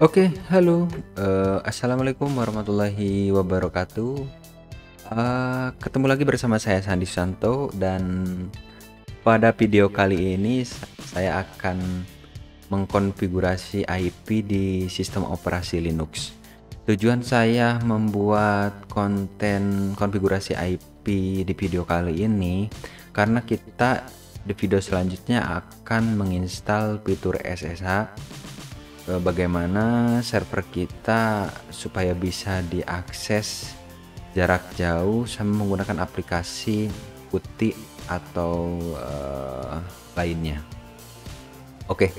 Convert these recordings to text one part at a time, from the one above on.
Oke, halo, assalamualaikum warahmatullahi wabarakatuh. Ketemu lagi bersama saya Sandi Susanto dan pada video kali ini saya akan mengkonfigurasi IP di sistem operasi Linux. Tujuan saya membuat konten konfigurasi IP di video kali ini karena kita di video selanjutnya akan menginstal fitur SSH, bagaimana server kita supaya bisa diakses jarak jauh sama menggunakan aplikasi putih atau lainnya. Oke,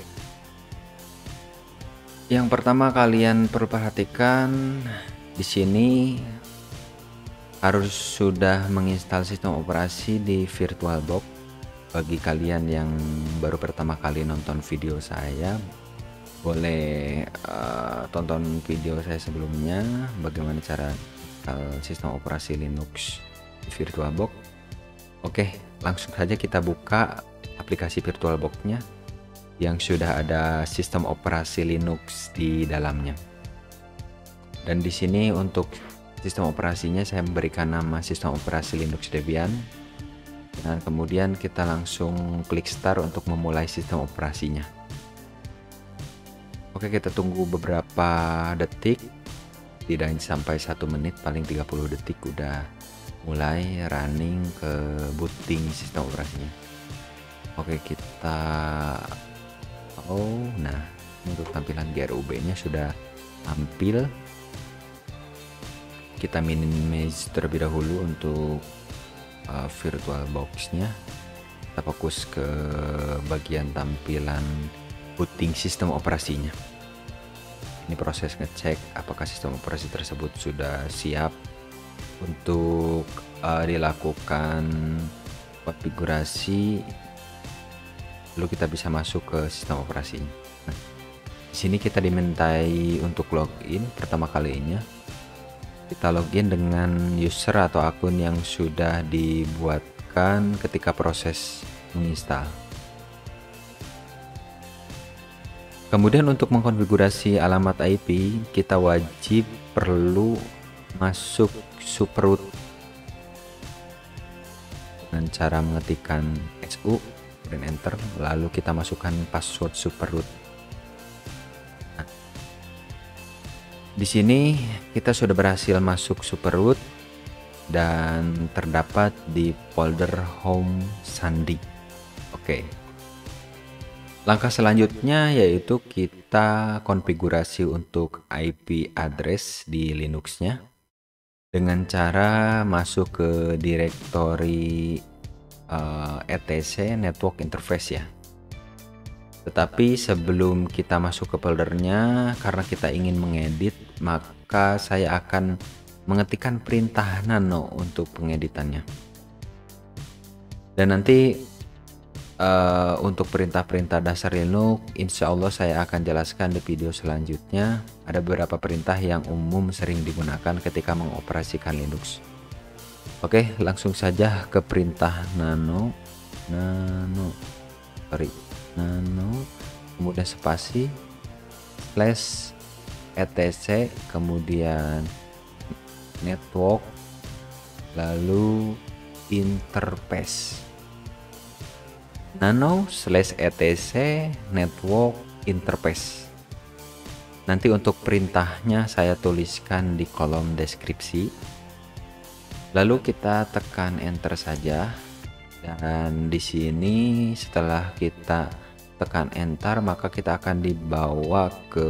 yang pertama kalian perlu perhatikan di sini harus sudah menginstal sistem operasi di VirtualBox. Bagi kalian yang baru pertama kali nonton video saya, boleh tonton video saya sebelumnya bagaimana cara sistem operasi Linux di VirtualBox. Oke, langsung saja kita buka aplikasi VirtualBox-nya yang sudah ada sistem operasi Linux di dalamnya. Dan di sini untuk sistem operasinya saya memberikan nama sistem operasi Linux Debian. Dan kemudian kita langsung klik start untuk memulai sistem operasinya. Oke, kita tunggu beberapa detik, tidak sampai 1 menit, paling 30 detik udah mulai running ke booting sistem operasinya. Oke, kita nah untuk tampilan GRUB nya sudah tampil. Kita minimize terlebih dahulu untuk VirtualBox nya. Kita fokus ke bagian tampilan booting sistem operasinya. Ini proses ngecek apakah sistem operasi tersebut sudah siap untuk dilakukan konfigurasi, lalu kita bisa masuk ke sistem operasinya. Nah, di sini kita dimintai untuk login pertama kalinya. Kita login dengan user atau akun yang sudah dibuatkan ketika proses menginstal. Kemudian untuk mengkonfigurasi alamat IP, kita wajib perlu masuk superroot dengan cara mengetikkan SU dan enter, lalu kita masukkan password superroot. Nah, di sini kita sudah berhasil masuk superroot dan terdapat di folder home Sandi. Oke. Langkah selanjutnya yaitu kita konfigurasi untuk IP address di Linux-nya dengan cara masuk ke direktori etc network interface ya. Tetapi sebelum kita masuk ke foldernya, karena kita ingin mengedit, maka saya akan mengetikkan perintah nano untuk pengeditannya. Dan nanti untuk perintah-perintah dasar Linux, insya Allah saya akan jelaskan di video selanjutnya. Ada beberapa perintah yang umum sering digunakan ketika mengoperasikan Linux. Oke, langsung saja ke perintah nano, kemudian spasi, slash etc, kemudian network, lalu interface. Nano slash etc network interface. Nanti untuk perintahnya saya tuliskan di kolom deskripsi. Lalu kita tekan enter saja. Dan di sini setelah kita tekan enter, maka kita akan dibawa ke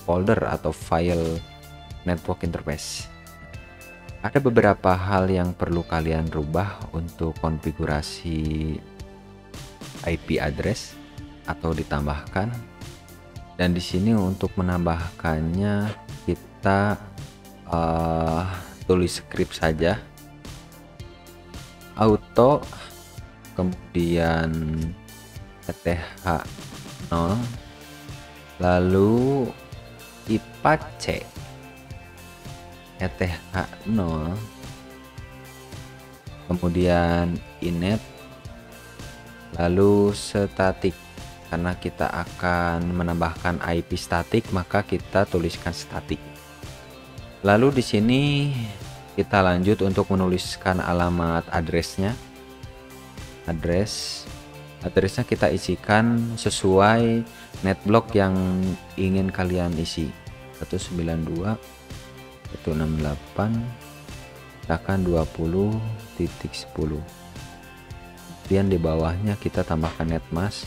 folder atau file network interface. Ada beberapa hal yang perlu kalian rubah untuk konfigurasi IP address atau ditambahkan, dan di sini untuk menambahkannya kita tulis script saja, auto, kemudian eth0, lalu ipac eth0, kemudian inet, lalu static karena kita akan menambahkan IP statik, maka kita tuliskan statik. Lalu di sini kita lanjut untuk menuliskan alamat addressnya. Addressnya kita isikan sesuai netblock yang ingin kalian isi. 192 168 akan 20.10. Kemudian di bawahnya kita tambahkan netmask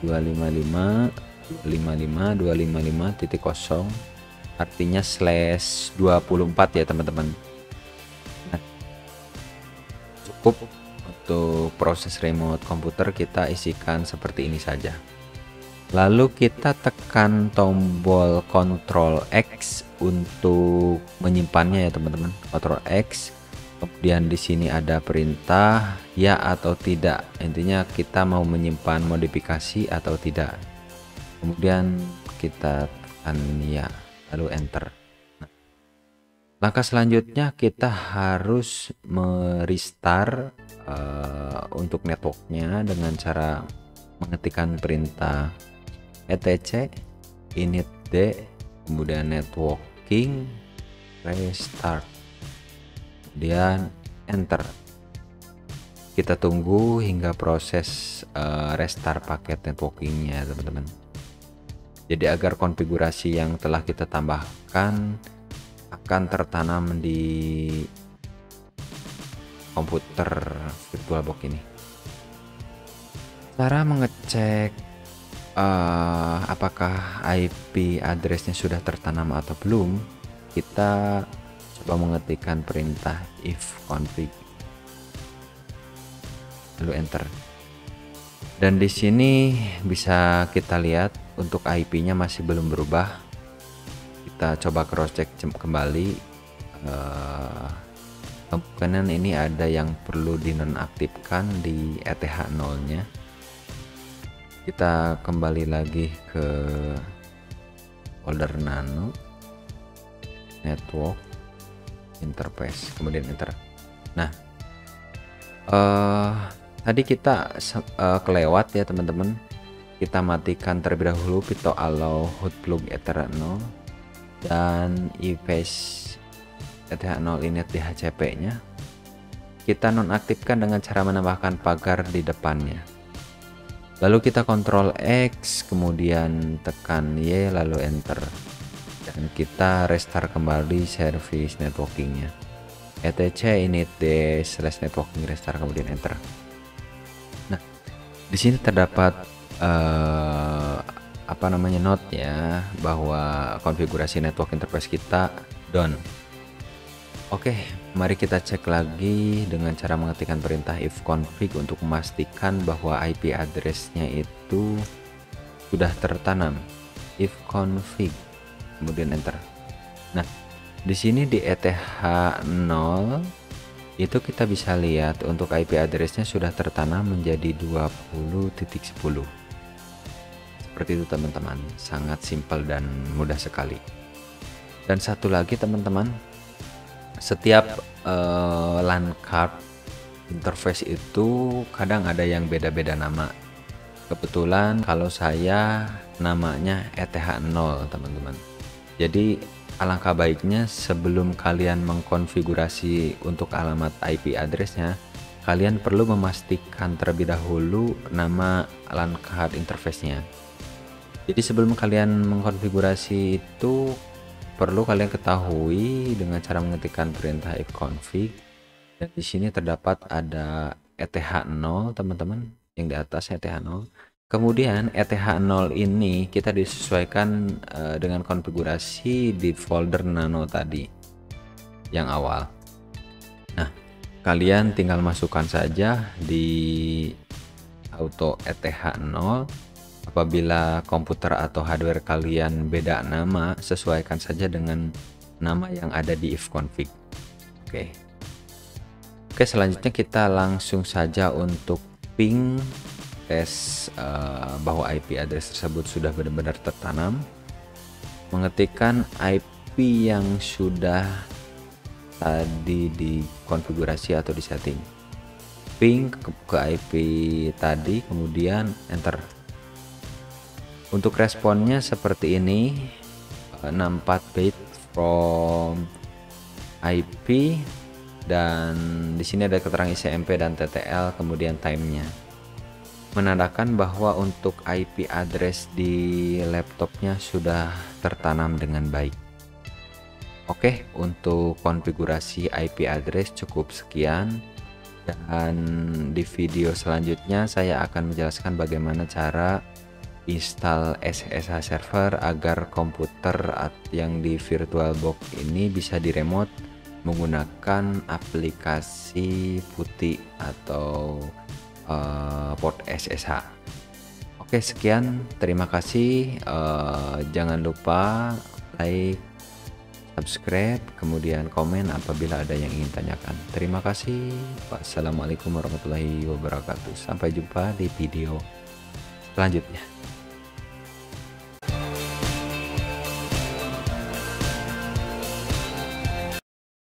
255 255 255.0, artinya /24 ya teman-teman. Nah, cukup untuk proses remote komputer kita isikan seperti ini saja. Lalu kita tekan tombol Ctrl X untuk menyimpannya ya teman-teman. Ctrl X. Kemudian di sini ada perintah ya atau tidak. Intinya kita mau menyimpan modifikasi atau tidak. Kemudian kita tekan ya, lalu enter. Nah, langkah selanjutnya kita harus merestart untuk networknya dengan cara mengetikkan perintah etc init d kemudian networking restart, kemudian enter. Kita tunggu hingga proses restart paket networkingnya teman-teman. Jadi agar konfigurasi yang telah kita tambahkan akan tertanam di komputer VirtualBox ini. Cara mengecek apakah IP addressnya sudah tertanam atau belum, kita coba mengetikkan perintah ifconfig lalu enter. Dan di sini bisa kita lihat untuk IP-nya masih belum berubah. Kita coba cross check kembali. Kemungkinan ini ada yang perlu dinonaktifkan di ETH0 nya. Kita kembali lagi ke folder nano network interface kemudian enter. Nah, tadi kita kelewat ya teman-teman. Kita matikan terlebih dahulu pito allow hotplug ETH0 dan efface ETH0 init DHCP nya. Kita nonaktifkan dengan cara menambahkan pagar di depannya. Lalu kita Ctrl X kemudian tekan Y lalu enter, dan kita restart kembali service networkingnya etc init d /networking restart kemudian enter. Nah, di sini terdapat note ya bahwa konfigurasi network interface kita down. Oke, mari kita cek lagi dengan cara mengetikkan perintah ifconfig untuk memastikan bahwa IP addressnya itu sudah tertanam. Ifconfig kemudian enter. Nah, di sini di ETH0 itu kita bisa lihat untuk IP addressnya sudah tertanam menjadi 20.10. Seperti itu teman-teman, sangat simpel dan mudah sekali. Dan satu lagi teman-teman, setiap LAN card interface itu kadang ada yang beda-beda nama. Kebetulan kalau saya namanya ETH0 teman-teman. Jadi alangkah baiknya sebelum kalian mengkonfigurasi untuk alamat IP addressnya, kalian perlu memastikan terlebih dahulu nama LAN card interface-nya. Jadi sebelum kalian mengkonfigurasi itu perlu kalian ketahui dengan cara mengetikkan perintah ifconfig, dan di sini terdapat ada ETH0 teman-teman, yang di atas ETH0. Kemudian ETH0 ini kita disesuaikan dengan konfigurasi di folder nano tadi yang awal. Nah, kalian tinggal masukkan saja di auto ETH0. Apabila komputer atau hardware kalian beda nama, sesuaikan saja dengan nama yang ada di ifconfig. Oke, selanjutnya kita langsung saja untuk ping tes bahwa IP address tersebut sudah benar-benar tertanam. Mengetikkan IP yang sudah tadi dikonfigurasi atau disetting. ping ke IP tadi, kemudian enter. Untuk responnya seperti ini, 64 bit from IP, dan di sini ada keterangan ICMP dan TTL, kemudian time-nya, menandakan bahwa untuk IP address di laptopnya sudah tertanam dengan baik. Oke, untuk konfigurasi IP address cukup sekian, dan di video selanjutnya saya akan menjelaskan bagaimana cara install SSH server agar komputer yang di VirtualBox ini bisa diremote menggunakan aplikasi putih atau port SSH. Oke, sekian, terima kasih. Jangan lupa like, subscribe, kemudian komen apabila ada yang ingin tanyakan. Terima kasih. Wassalamualaikum warahmatullahi wabarakatuh. Sampai jumpa di video selanjutnya.